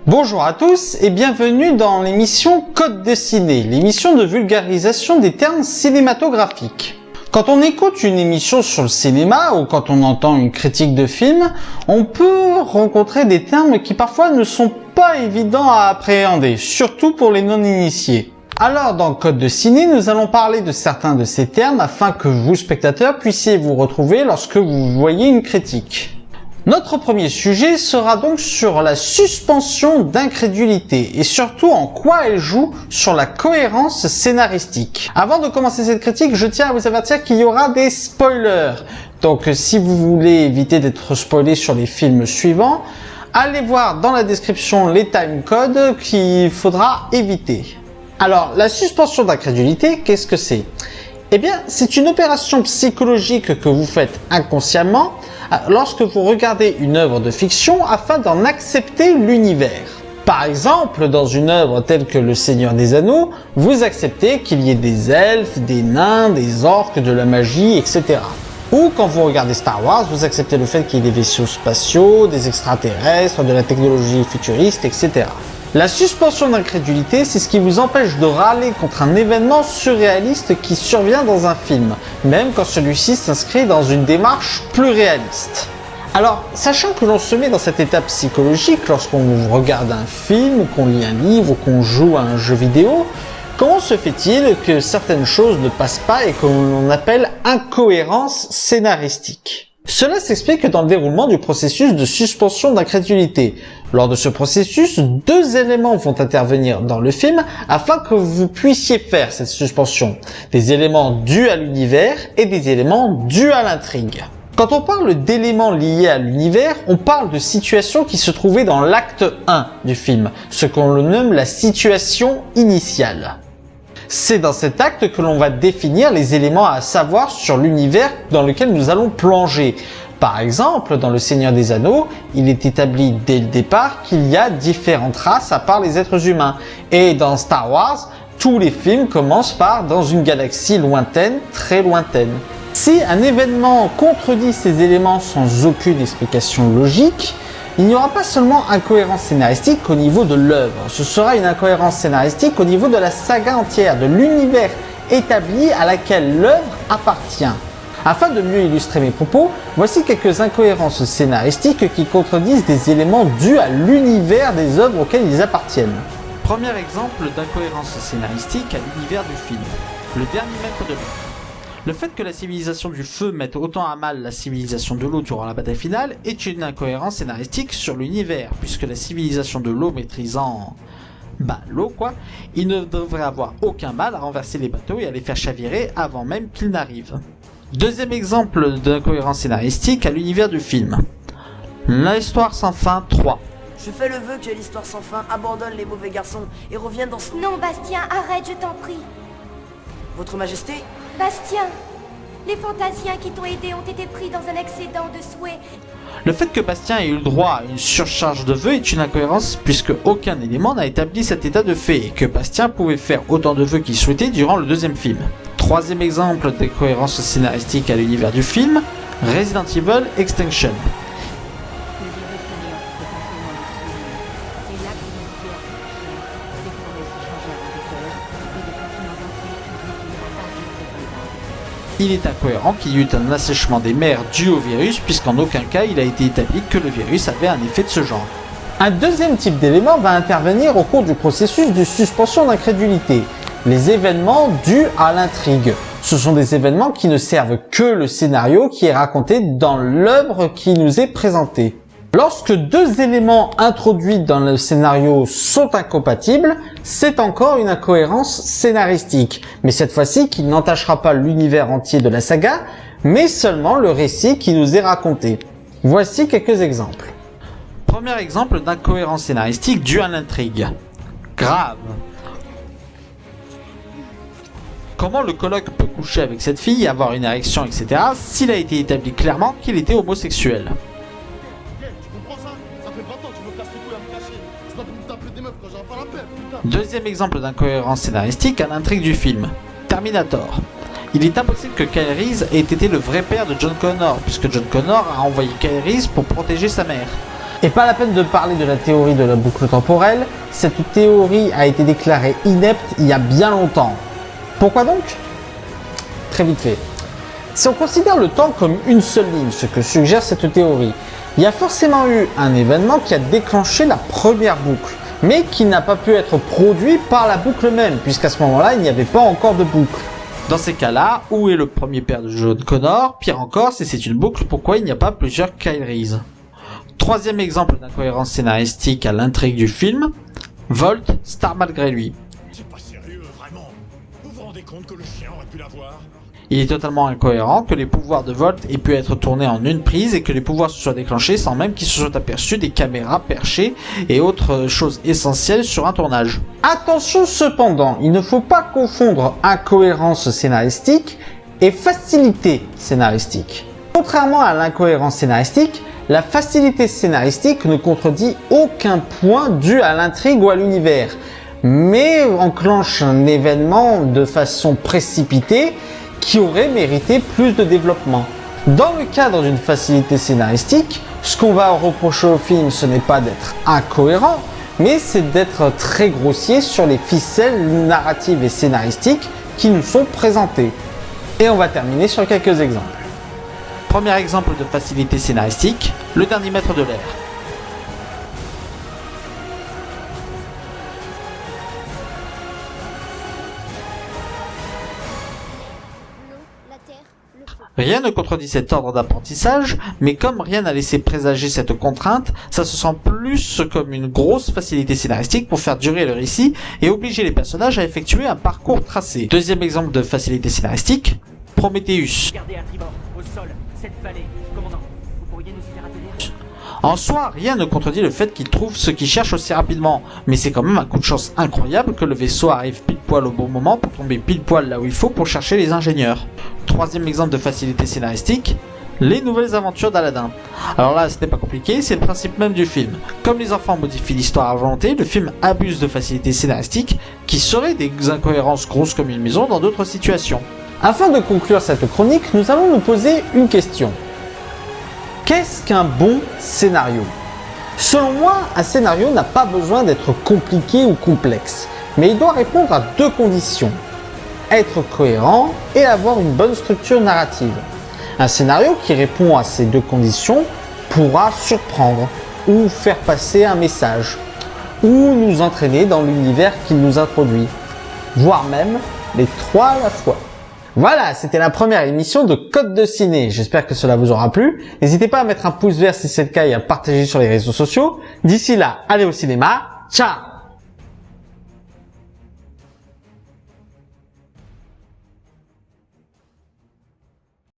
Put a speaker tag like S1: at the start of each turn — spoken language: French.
S1: Bonjour à tous et bienvenue dans l'émission Code de Ciné, l'émission de vulgarisation des termes cinématographiques. Quand on écoute une émission sur le cinéma ou quand on entend une critique de film, on peut rencontrer des termes qui parfois ne sont pas évidents à appréhender, surtout pour les non-initiés. Alors dans Code de Ciné, nous allons parler de certains de ces termes afin que vous, spectateurs, puissiez vous retrouver lorsque vous voyez une critique. Notre premier sujet sera donc sur la suspension d'incrédulité et surtout en quoi elle joue sur la cohérence scénaristique. Avant de commencer cette critique, je tiens à vous avertir qu'il y aura des spoilers. Donc si vous voulez éviter d'être spoilé sur les films suivants, allez voir dans la description les timecodes qu'il faudra éviter. Alors, la suspension d'incrédulité, qu'est-ce que c'est ? Eh bien, c'est une opération psychologique que vous faites inconsciemment lorsque vous regardez une œuvre de fiction afin d'en accepter l'univers. Par exemple, dans une œuvre telle que Le Seigneur des Anneaux, vous acceptez qu'il y ait des elfes, des nains, des orques, de la magie, etc. Ou quand vous regardez Star Wars, vous acceptez le fait qu'il y ait des vaisseaux spatiaux, des extraterrestres, de la technologie futuriste, etc. La suspension d'incrédulité, c'est ce qui vous empêche de râler contre un événement surréaliste qui survient dans un film, même quand celui-ci s'inscrit dans une démarche plus réaliste. Alors, sachant que l'on se met dans cette étape psychologique lorsqu'on regarde un film, qu'on lit un livre ou qu'on joue à un jeu vidéo, comment se fait-il que certaines choses ne passent pas et que l'on appelle incohérence scénaristique ? Cela s'explique dans le déroulement du processus de suspension d'incrédulité. Lors de ce processus, deux éléments vont intervenir dans le film afin que vous puissiez faire cette suspension. Des éléments dus à l'univers et des éléments dus à l'intrigue. Quand on parle d'éléments liés à l'univers, on parle de situations qui se trouvaient dans l'acte 1 du film, ce qu'on nomme la situation initiale. C'est dans cet acte que l'on va définir les éléments à savoir sur l'univers dans lequel nous allons plonger. Par exemple, dans Le Seigneur des Anneaux, il est établi dès le départ qu'il y a différentes races à part les êtres humains. Et dans Star Wars, tous les films commencent par dans une galaxie lointaine, très lointaine. Si un événement contredit ces éléments sans aucune explication logique, il n'y aura pas seulement incohérence scénaristique au niveau de l'œuvre, ce sera une incohérence scénaristique au niveau de la saga entière, de l'univers établi à laquelle l'œuvre appartient. Afin de mieux illustrer mes propos, voici quelques incohérences scénaristiques qui contredisent des éléments dus à l'univers des œuvres auxquelles ils appartiennent. Premier exemple d'incohérence scénaristique à l'univers du film, le dernier maître de l'eau. Le fait que la civilisation du feu mette autant à mal la civilisation de l'eau durant la bataille finale est une incohérence scénaristique sur l'univers, puisque la civilisation de l'eau maîtrisant l'eau il ne devrait avoir aucun mal à renverser les bateaux et à les faire chavirer avant même qu'ils n'arrivent. Deuxième exemple d'incohérence scénaristique à l'univers du film. L'histoire sans fin 3.
S2: Je fais le vœu que l'histoire sans fin abandonne les mauvais garçons et revienne dans son...
S3: Non, Bastien, arrête, je t'en prie.
S2: Votre Majesté,
S3: Bastien, les Fantasiens qui t'ont aidé ont été pris dans un excédent de souhait.
S1: Le fait que Bastien ait eu le droit à une surcharge de vœux est une incohérence puisque aucun élément n'a établi cet état de fait et que Bastien pouvait faire autant de vœux qu'il souhaitait durant le deuxième film. Troisième exemple d'incohérence scénaristique à l'univers du film, Resident Evil Extinction. Il est incohérent qu'il y eut un assèchement des mers dû au virus puisqu'en aucun cas il a été établi que le virus avait un effet de ce genre. Un deuxième type d'élément va intervenir au cours du processus de suspension d'incrédulité, les événements dus à l'intrigue. Ce sont des événements qui ne servent que le scénario qui est raconté dans l'œuvre qui nous est présentée. Lorsque deux éléments introduits dans le scénario sont incompatibles, c'est encore une incohérence scénaristique, mais cette fois-ci qui n'entachera pas l'univers entier de la saga, mais seulement le récit qui nous est raconté. Voici quelques exemples. Premier exemple d'incohérence scénaristique due à l'intrigue. Grave. Comment le coloc peut coucher avec cette fille, avoir une érection, etc. s'il a été établi clairement qu'il était homosexuel? Deuxième exemple d'incohérence scénaristique à l'intrigue du film, Terminator. Il est impossible que Kyle Reese ait été le vrai père de John Connor, puisque John Connor a envoyé Kyle Reese pour protéger sa mère. Et pas la peine de parler de la théorie de la boucle temporelle, cette théorie a été déclarée inepte il y a bien longtemps. Pourquoi donc? Très vite fait. Si on considère le temps comme une seule ligne, ce que suggère cette théorie, il y a forcément eu un événement qui a déclenché la première boucle, mais qui n'a pas pu être produit par la boucle même, puisqu'à ce moment-là, il n'y avait pas encore de boucle. Dans ces cas-là, où est le premier père de John Connor? Pire encore, si c'est une boucle, pourquoi il n'y a pas plusieurs Kyle Reese? Troisième exemple d'incohérence scénaristique à l'intrigue du film, Volt, star malgré lui.
S4: C'est pas sérieux, vraiment. Vous vous rendez compte que le chien aurait pu l'avoir?
S1: Il est totalement incohérent que les pouvoirs de Volt aient pu être tournés en une prise et que les pouvoirs se soient déclenchés sans même qu'il se soit aperçu des caméras perchées et autres choses essentielles sur un tournage. Attention cependant, il ne faut pas confondre incohérence scénaristique et facilité scénaristique. Contrairement à l'incohérence scénaristique, la facilité scénaristique ne contredit aucun point dû à l'intrigue ou à l'univers, mais enclenche un événement de façon précipitée qui aurait mérité plus de développement. Dans le cadre d'une facilité scénaristique, ce qu'on va reprocher au film, ce n'est pas d'être incohérent, mais c'est d'être très grossier sur les ficelles narratives et scénaristiques qui nous sont présentées. Et on va terminer sur quelques exemples. Premier exemple de facilité scénaristique, le dernier maître de l'air. Rien ne contredit cet ordre d'apprentissage, mais comme rien n'a laissé présager cette contrainte, ça se sent plus comme une grosse facilité scénaristique pour faire durer le récit et obliger les personnages à effectuer un parcours tracé. Deuxième exemple de facilité scénaristique, Prometheus.
S5: Regardez à tribord, au sol, cette vallée. Commandant, vous pourriez nous y faire atterrir?
S1: En soi, rien ne contredit le fait qu'il trouve ce qu'il cherche aussi rapidement, mais c'est quand même un coup de chance incroyable que le vaisseau arrive pile poil au bon moment pour tomber pile poil là où il faut pour chercher les ingénieurs. Troisième exemple de facilité scénaristique, les nouvelles aventures d'Aladin. Alors là, ce n'est pas compliqué, c'est le principe même du film. Comme les enfants modifient l'histoire à volonté, le film abuse de facilité scénaristique qui seraient des incohérences grosses comme une maison dans d'autres situations. Afin de conclure cette chronique, nous allons nous poser une question. Qu'est-ce qu'un bon scénario? Selon moi, un scénario n'a pas besoin d'être compliqué ou complexe, mais il doit répondre à deux conditions. Être cohérent et avoir une bonne structure narrative. Un scénario qui répond à ces deux conditions pourra surprendre ou faire passer un message, ou nous entraîner dans l'univers qu'il nous introduit, voire même les trois à la fois. Voilà, c'était la première émission de Code de Ciné. J'espère que cela vous aura plu. N'hésitez pas à mettre un pouce vert si c'est le cas et à partager sur les réseaux sociaux. D'ici là, allez au cinéma. Ciao!